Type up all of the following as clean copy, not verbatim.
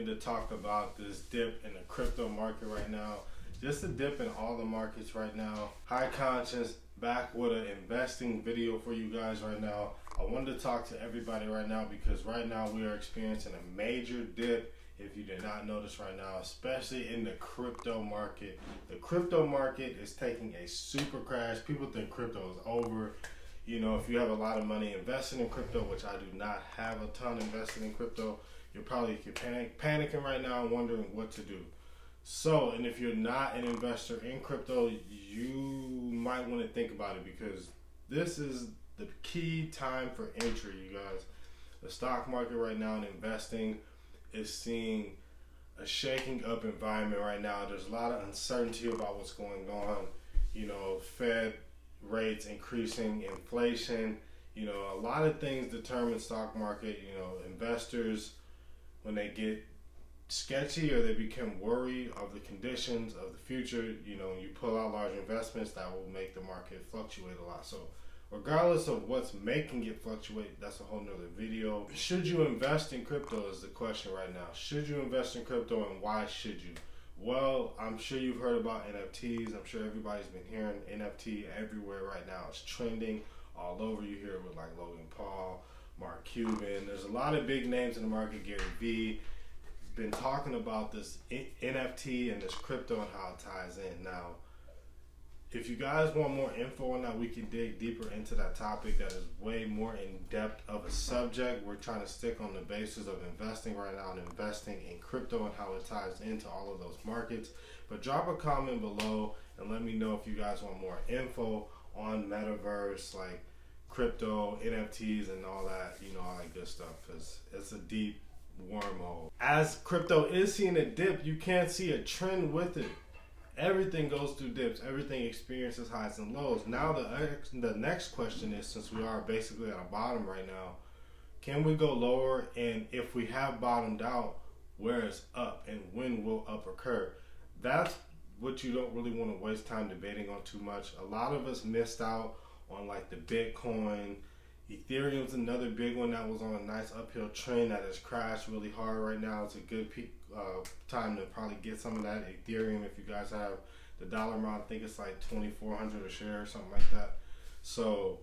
wanted to talk about this dip in the crypto market right now. Just a dip in all the markets right now. High Conscious back with an investing video for you guys right now. I wanted to talk to everybody right now because right now we are experiencing a major dip, if you did not notice right now, especially in the crypto market. The crypto market is taking a super crash. People think crypto is over. You know, if you have a lot of money invested in crypto, which I do not have a ton invested in crypto, you're probably panicking right now and wondering what to do. So, and if you're not an investor in crypto, you might want to think about it because this is the key time for entry, you guys. The stock market right now and investing is seeing a shaking up environment right now. There's a lot of uncertainty about what's going on. You know, Fed rates increasing, inflation, you know, a lot of things determine stock market. You know, investors, when they get sketchy or they become worried of the conditions of the future, you know, you pull out large investments that will make the market fluctuate a lot. So regardless of what's making it fluctuate, that's a whole nother video. Should you invest in crypto is the question right now. Should you invest in crypto and why should you? Well, I'm sure you've heard about NFTs. I'm sure everybody's been hearing NFT everywhere right now. It's trending all over. You hear it with like Logan Paul, Mark Cuban. There's a lot of big names in the market. Gary Vee been talking about this NFT and this crypto and how it ties in. Now, if you guys want more info on that, we can dig deeper into that topic. That is way more in depth of a subject. We're trying to stick on the basis of investing right now and investing in crypto and how it ties into all of those markets. But drop a comment below and let me know if you guys want more info on metaverse, like crypto, NFTs, and all that, you know, all that good stuff, because it's a deep wormhole. As crypto is seeing a dip, you can't see a trend with it. Everything goes through dips. Everything experiences highs and lows. Now the next question is, since we are basically at a bottom right now, can we go lower? And if we have bottomed out, where is up and when will up occur? That's what you don't really want to waste time debating on too much. A lot of us missed out on like the Bitcoin. Ethereum's another big one that was on a nice uphill trend that has crashed really hard right now. It's a good time to probably get some of that Ethereum if you guys have the dollar amount. I think it's like $2,400 a share or something like that. So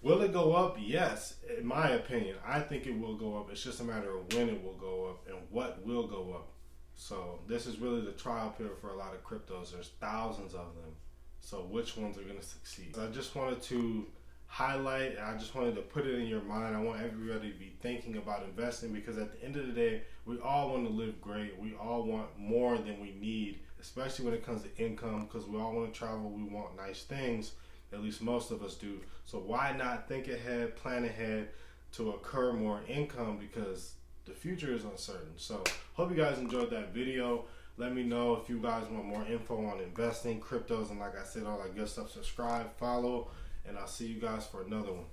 will it go up? Yes, in my opinion. I think it will go up. It's just a matter of when it will go up and what will go up. So this is really the trial period for a lot of cryptos. There's thousands of them. So which ones are going to succeed? I just wanted to highlight, I just wanted to put it in your mind. I want everybody to be thinking about investing because at the end of the day, we all want to live great. We all want more than we need, especially when it comes to income, because we all want to travel. We want nice things. At least most of us do. So why not think ahead, plan ahead to occur more income, because the future is uncertain. So hope you guys enjoyed that video. Let me know if you guys want more info on investing, cryptos, and like I said, all that good stuff. Subscribe, follow, and I'll see you guys for another one.